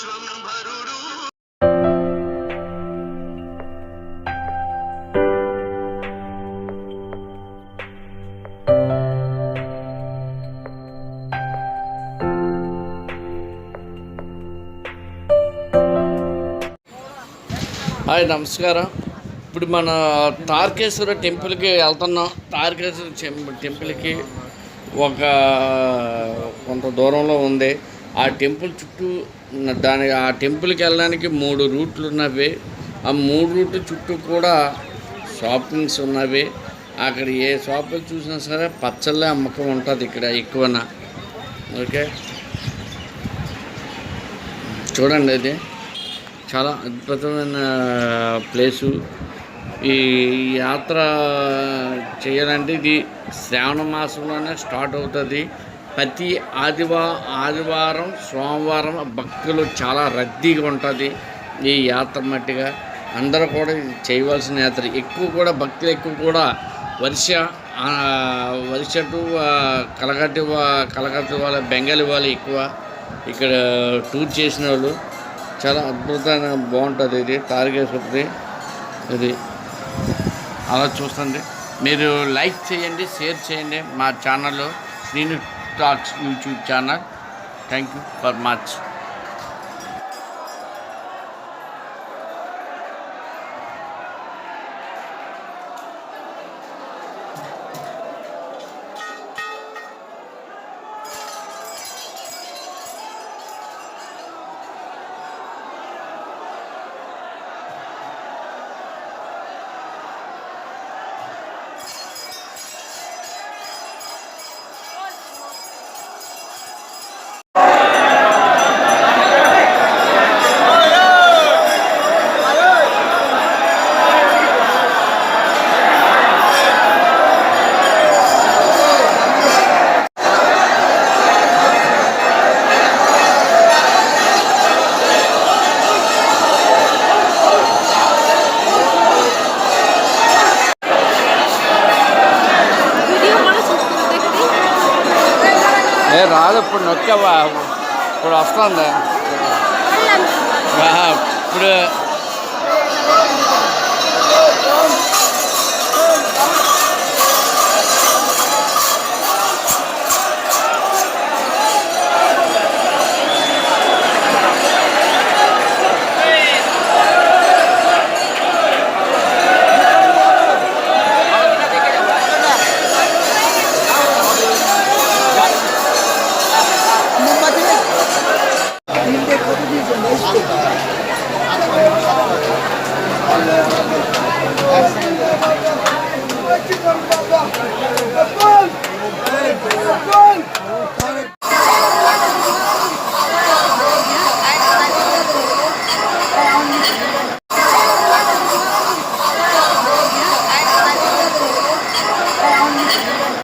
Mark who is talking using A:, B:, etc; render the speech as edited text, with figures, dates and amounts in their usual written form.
A: Hi నమస్కారం. ఇప్పుడు మన తారకేశ్వర టెంపుల్కి వెళ్తున్నాం. తారకేశ్వర టెంపుల్కి కొంత దూరంలో ఉంది. ఆ టెంపుల్ చుట్టూ ఆ టెంపుల్కి వెళ్ళడానికి 3 రూట్లు ఉన్నవి. ఆ 3 రూట్ల చుట్టూ కూడా షాపింగ్స్ ఉన్నవి. అక్కడ ఏ షాపులు చూసినా సరే పచ్చళ్ళే అమ్మకం ఉంటుంది ఇక్కడ ఎక్కువన. ఓకే, చూడండి, ఇది చాలా అద్భుతమైన ప్లేసు. ఈ యాత్ర చేయాలంటే ఇది శ్రావణ మాసంలోనే స్టార్ట్ అవుతుంది. ప్రతి ఆదివారం సోమవారం భక్తులు చాలా రద్దీగా ఉంటుంది ఈ యాత్ర. మట్టిగా అందరూ కూడా చేయవలసిన యాత్ర. ఎక్కువ కూడా భక్తులు ఎక్కువ కూడా వరిష టు కలకత్తా వాళ్ళ బెంగాలీ వాళ్ళు ఎక్కువ ఇక్కడ టూర్ చేసిన వాళ్ళు. చాలా అద్భుతంగా బాగుంటుంది ఇది తారకేశ్వరది. ఇది అలా చూస్తుంది. మీరు లైక్ చేయండి, షేర్ చేయండి మా ఛానల్లో, Srinu talks YouTube channel. Thank you for much. రాదు, ఇప్పుడు నొక్కావా, ఇప్పుడు వస్తుంది. ఇప్పుడు